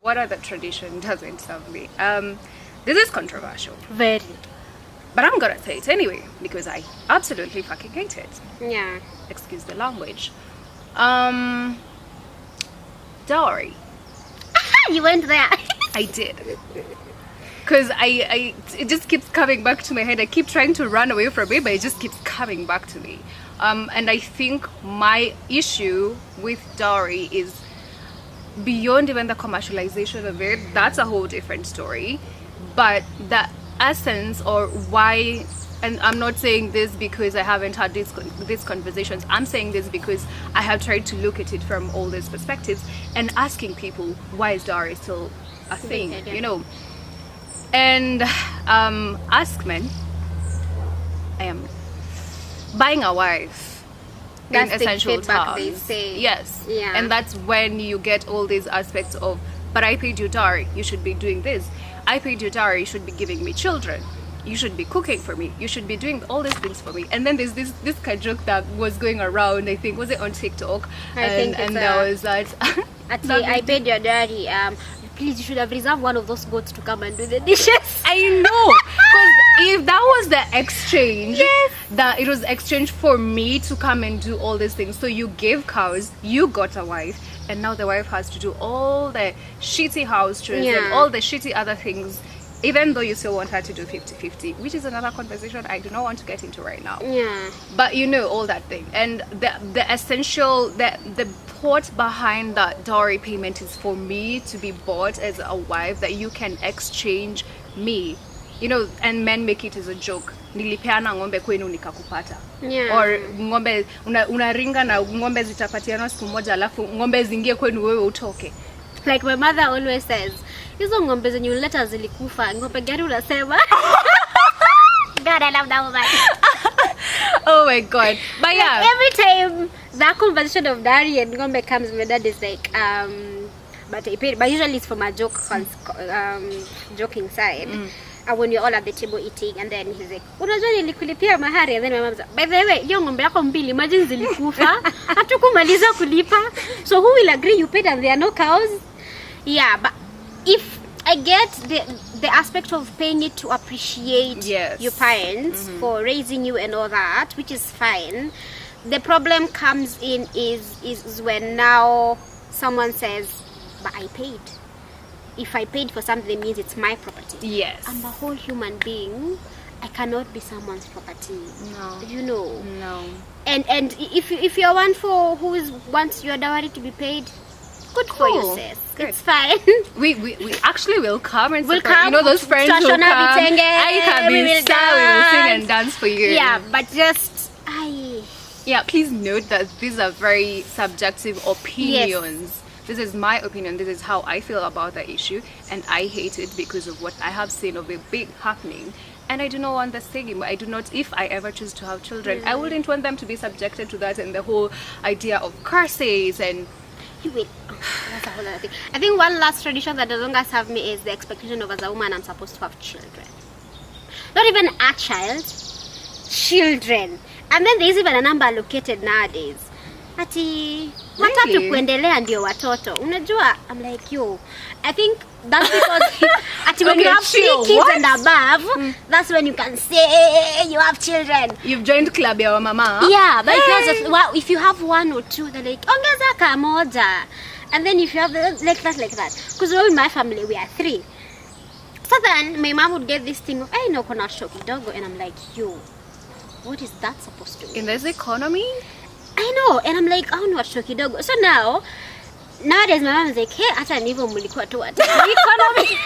What other tradition doesn't serve me? This is controversial. Very. But I'm gonna say it anyway because I absolutely fucking hate it. Yeah. Excuse the language. Dowry. You went there. I did. Because it just keeps coming back to my head. I keep trying to run away from it, but it just keeps coming back to me. And I think my issue with dowry is beyond even the commercialization of it. That's a whole different story. But the essence or why, and I'm not saying this because I haven't had these conversations. I'm saying this because I have tried to look at it from all these perspectives and asking people, why is dowry still a thing, you know? And ask men, I am buying a wife. That's in the essential feedback they terms. say. Yes. Yeah. And that's when you get all these aspects of, but I paid you dowry, you should be doing this. I paid you dowry, you should be giving me children. You should be cooking for me. You should be doing all these things for me. And then there's this joke that was going around, I think, was it on TikTok? And there was that. Actually, I paid your daddy. Please, you should have reserved one of those goats to come and do the dishes. I know, because if that was the exchange, yes, that it was exchange for me to come and do all these things. So you gave cows, you got a wife, and now the wife has to do all the shitty house chores and all the shitty other things, even though you still want her to do 50-50, which is another conversation I do not want to get into right now. Yeah. But you know, all that thing. And the essential, the thought behind that dowry payment is for me to be bought as a wife, that you can exchange me. You know, and men make it as a joke. Nilipeana ngombe kwenu nikakupata. Yeah. Or ngombe unaringa na ngombe zitapatiana siku moja alafu ngombe zingie kwenu wewe utoke. Like my mother always says, hizo ngombe zenye uleta zilikufa, ngombe gani unasema? God, I love that woman. Oh my God. But yeah, like every time that conversation of dowry and ngombe comes, my dad is like, but usually it's from a joke, joking side. And when you're all at the table eating, and then he's like, unajua nilikulipia mahari, and then my mom's like, by the way, hiyo ngombe yako mbili, imagine zilikufa, hatukumaliza kulipa, so who will agree you paid and there are no cows? Yeah, but if I get the aspect of paying it to appreciate your parents for raising you and all that, which is fine. The problem comes in is when now someone says, but I paid. If I paid for something, it means it's my property. Yes. I'm a whole human being. I cannot be someone's property. No. You know. No. And if you're one who wants your dowry to be paid, good for you, sis. Good. It's fine. We actually will come and we'll support. come. You know those friends who come. We will sing and dance for you. Yeah, but just yeah. Please note that these are very subjective opinions. Yes. This is my opinion. This is how I feel about the issue, and I hate it because of what I have seen of it big happening. And I do not want the stigma. I do not, if I ever choose to have children, I wouldn't want them to be subjected to that and the whole idea of curses and. You will. That's a whole other thing. I think one last tradition that does not serve me is the expectation of as a woman I'm supposed to have children. Not even a child, children. And then there's even a number allocated nowadays. Ati watatu kuendelea ndio watoto. Unajua, I'm like, yo, I think that's because ati when you have 3 kids and above, that's when you can say you have children. You've joined club ya mama. Yeah, but if you have 1 or 2, they're like, ongeza kamoja. And then if you have like that. Because in my family, we are 3. So then my mom would get this thing of, I know kona shoki dogo, and I'm like, yo, what is that supposed to mean? In this economy? I know, and I'm like, oh no, shoki dogo. So nowadays my mom is like, hey, hata nivo mulikuwa tu ati economy.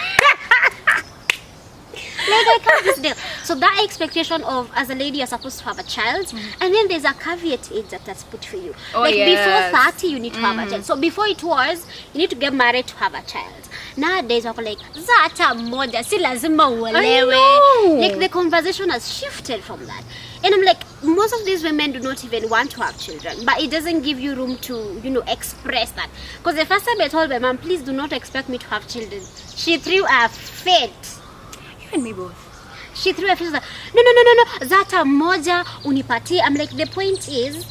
Like I can't this deal. So that expectation of as a lady you're supposed to have a child, and then there's a caveat age that's put for you. Oh, like yes. before 30 you need to have a child. So before it was you need to get married to have a child. Nowadays wako like zata moja si lazima uolewe. Like the conversation has shifted from that. And I'm like, most of these women do not even want to have children, but it doesn't give you room to, you know, express that. Because the first time I told my mom, please do not expect me to have children, she threw a fit. You and me both. She threw a fit. No, zata moja unipatie. I'm like, the point is,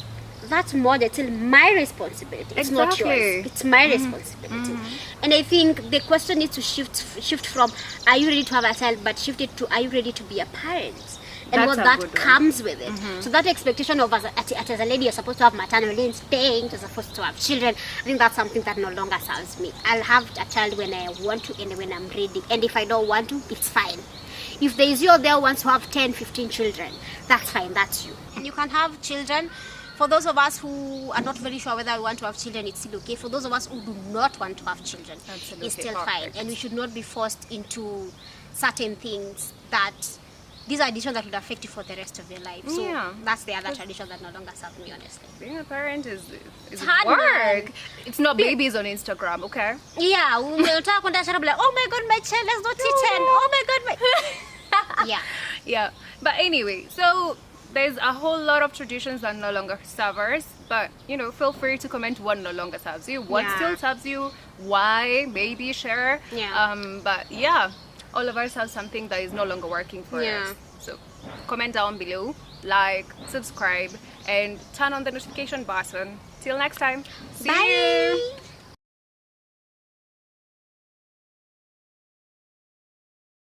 that mod is still my responsibility. It's not Exactly. yours. It's my responsibility. And I think the question needs to shift from are you ready to have a child, but shift it to are you ready to be a parent? And That's what a that good one. comes with it. So that expectation of as a lady, you're supposed to have maternal instinct, you're supposed to have children. I think that's something that no longer serves me. I'll have a child when I want to and when I'm ready. And if I don't want to, it's fine. If there is you out there who wants to have 10, 15 children, that's fine, that's you. And you can have children. For those of us who are not very sure whether we want to have children, it's still okay. For those of us who do not want to have children, Absolutely it's still perfect. fine. And we should not be forced into certain things that these are traditions that would affect you for the rest of your life. So Yeah. that's the other tradition that no longer serves me, honestly. Being a parent is hard, work. man. It's not babies on Instagram, okay? Yeah, we'll talk on that channel, like, oh my god, my child has not eaten. Oh my god, my. Yeah. Yeah. But anyway, so there's a whole lot of traditions that no longer serve us, but feel free to comment what no longer serves you, what Yeah. still serves you, why, maybe share. Yeah. But yeah, all of us have something that is no longer working for Yeah. us. So comment down below, like, subscribe, and turn on the notification button. Till next time. See you. Bye.